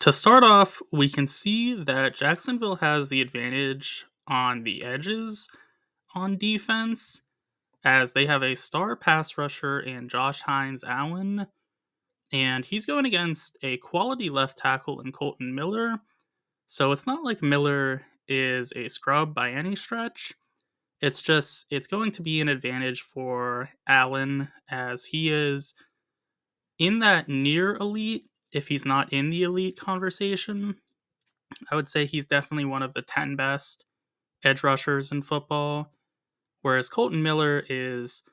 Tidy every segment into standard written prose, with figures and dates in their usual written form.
To start off, we can see that Jacksonville has the advantage on the edges on defense, as they have a star pass rusher in Josh Hines Allen, and he's going against a quality left tackle in Colton Miller. So it's not like Miller is a scrub by any stretch. It's going to be an advantage for Allen, as he is in that near elite, if he's not in the elite conversation. I would say he's definitely one of the 10 best edge rushers in football, whereas Colton Miller is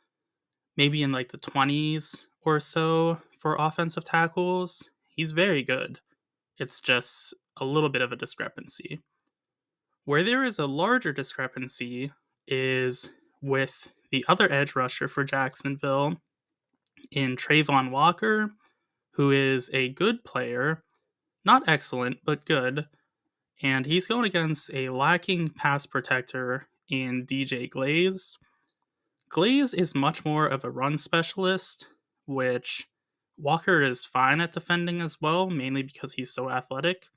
maybe in like the 20s or so for offensive tackles. He's very good. It's just a little bit of a discrepancy. Where there is a larger discrepancy is with the other edge rusher for Jacksonville in Trayvon Walker, who is a good player, not excellent, but good. And he's going against a lacking pass protector in DJ Glaze. Glaze is much more of a run specialist, which Walker is fine at defending as well, mainly because he's so athletic.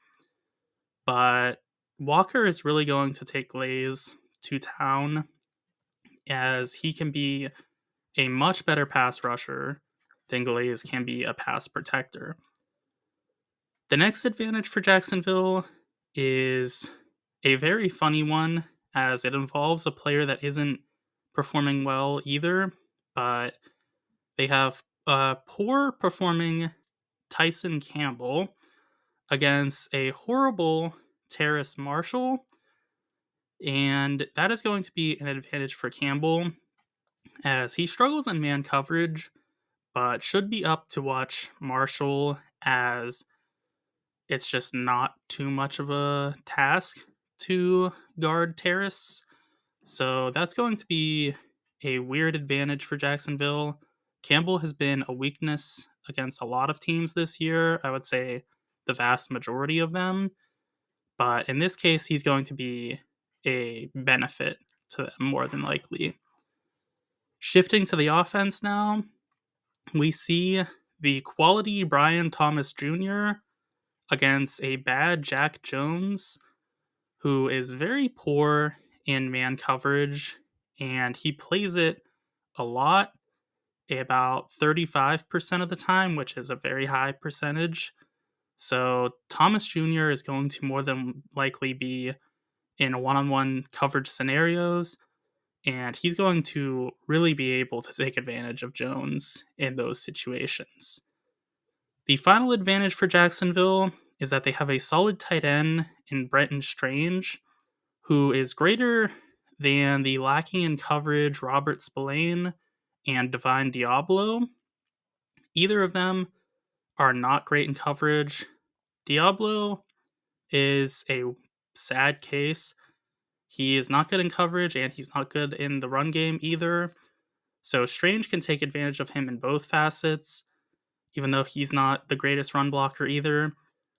But Walker is really going to take Glaze to town, as he can be a much better pass rusher than Glaze can be a pass protector. The next advantage for Jacksonville is a very funny one, as it involves a player that isn't performing well either, but they have a poor performing Tyson Campbell against a horrible Terrace Marshall, and that is going to be an advantage for Campbell, as he struggles in man coverage, but should be up to watch Marshall, as it's just not too much of a task to guard Terrace. So that's going to be a weird advantage for Jacksonville. Campbell has been a weakness against a lot of teams this year. I would say the vast majority of them. But in this case, he's going to be a benefit to them more than likely. Shifting to the offense now, we see the quality Brian Thomas Jr. against a bad Jack Jones, who is very poor in man coverage, and he plays it a lot, about 35% of the time, which is a very high percentage. So Thomas Jr. is going to more than likely be in one-on-one coverage scenarios, and he's going to really be able to take advantage of Jones in those situations. The final advantage for Jacksonville is that they have a solid tight end in Brenton Strange, who is greater than the lacking in coverage Robert Spillane and Divine Diablo. Either of them are not great in coverage. Diablo is a sad case. He is not good in coverage, and he's not good in the run game either. So Strange can take advantage of him in both facets, even though he's not the greatest run blocker either.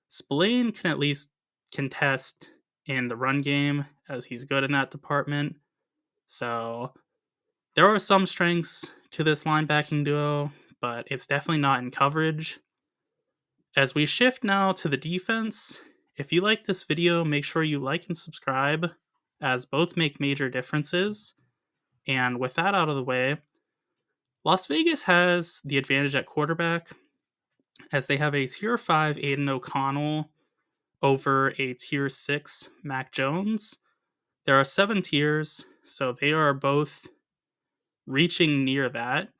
Spillane can at least contest in the run game, as he's good in that department. So there are some strengths to this linebacking duo, but it's definitely not in coverage. As we shift now to the defense, if you like this video, make sure you like and subscribe, as both make major differences. And with that out of the way, Las Vegas has the advantage at quarterback, as they have a Tier 5 Aiden O'Connell over a Tier 6 Mac Jones. There are 7 tiers, so they are both reaching near that.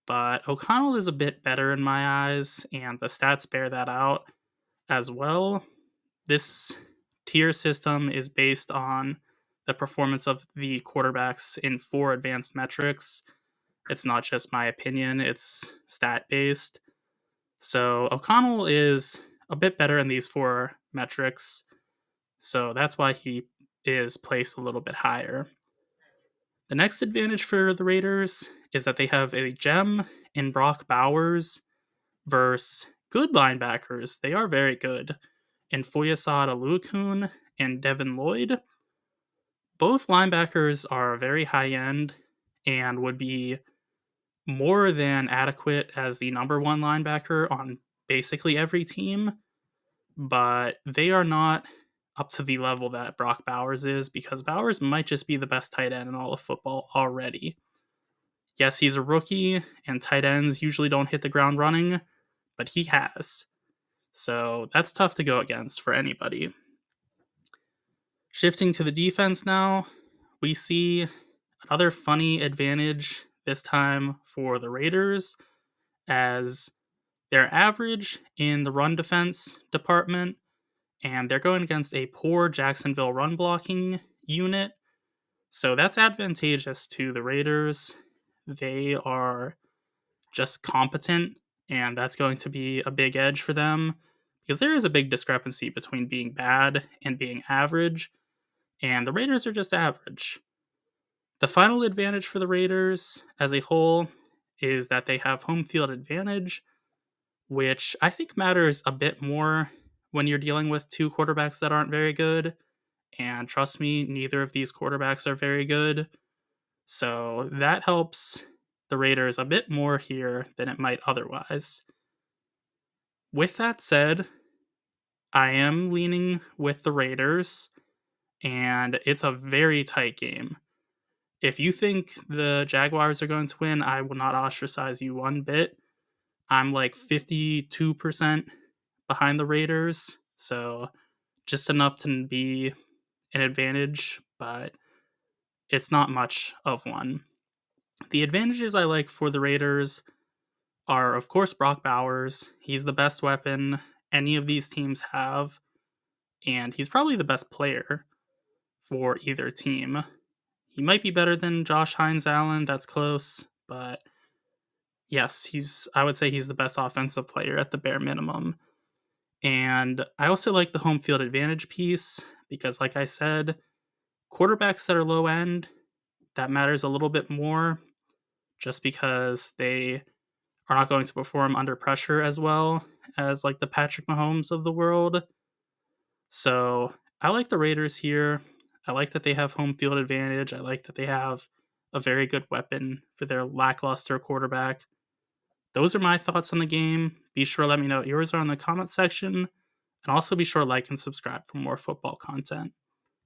But O'Connell is a bit better in my eyes, and the stats bear that out as well. This tier system is based on the performance of the quarterbacks in 4 advanced metrics. It's not just my opinion, it's stat based. So O'Connell is a bit better in these 4 metrics, so that's why he is placed a little bit higher. The next advantage for the Raiders is that they have a gem in Brock Bowers versus good linebackers. They are very good in Foyesade Aluakun and Devin Lloyd. Both linebackers are very high end and would be more than adequate as the number 1 linebacker on basically every team. but they are not up to the level that Brock Bowers is because Bowers might just be the best tight end in all of football already. Yes, he's a rookie, and tight ends usually don't hit the ground running, but he has. So that's tough to go against for anybody. Shifting to the defense now, we see another funny advantage this time for the Raiders as they're average in the run defense department, and they're going against a poor Jacksonville run blocking unit. So that's advantageous to the Raiders. They are just competent, and that's going to be a big edge for them because there is a big discrepancy between being bad and being average, and the Raiders are just average. The final advantage for the Raiders as a whole is that they have home field advantage, which I think matters a bit more when you're dealing with two quarterbacks that aren't very good. And trust me, neither of these quarterbacks are very good. So that helps the Raiders a bit more here than it might otherwise. With that said, I am leaning with the Raiders, and it's a very tight game. If you think the Jaguars are going to win, I will not ostracize you one bit. I'm like 52% behind the Raiders, so just enough to be an advantage, but it's not much of one. The advantages I like for the Raiders are, of course, Brock Bowers. He's the best weapon any of these teams have, and he's probably the best player for either team. He might be better than Josh Hines Allen, that's close, but yes, I would say he's the best offensive player at the bare minimum. And I also like the home field advantage piece because, like I said, quarterbacks that are low end, that matters a little bit more just because they are not going to perform under pressure as well as like the Patrick Mahomes of the world. So I like the Raiders here. I like that they have home field advantage. I like that they have a very good weapon for their lackluster quarterback. Those are my thoughts on the game. Be sure to let me know what yours are in the comment section. And also be sure to like and subscribe for more football content.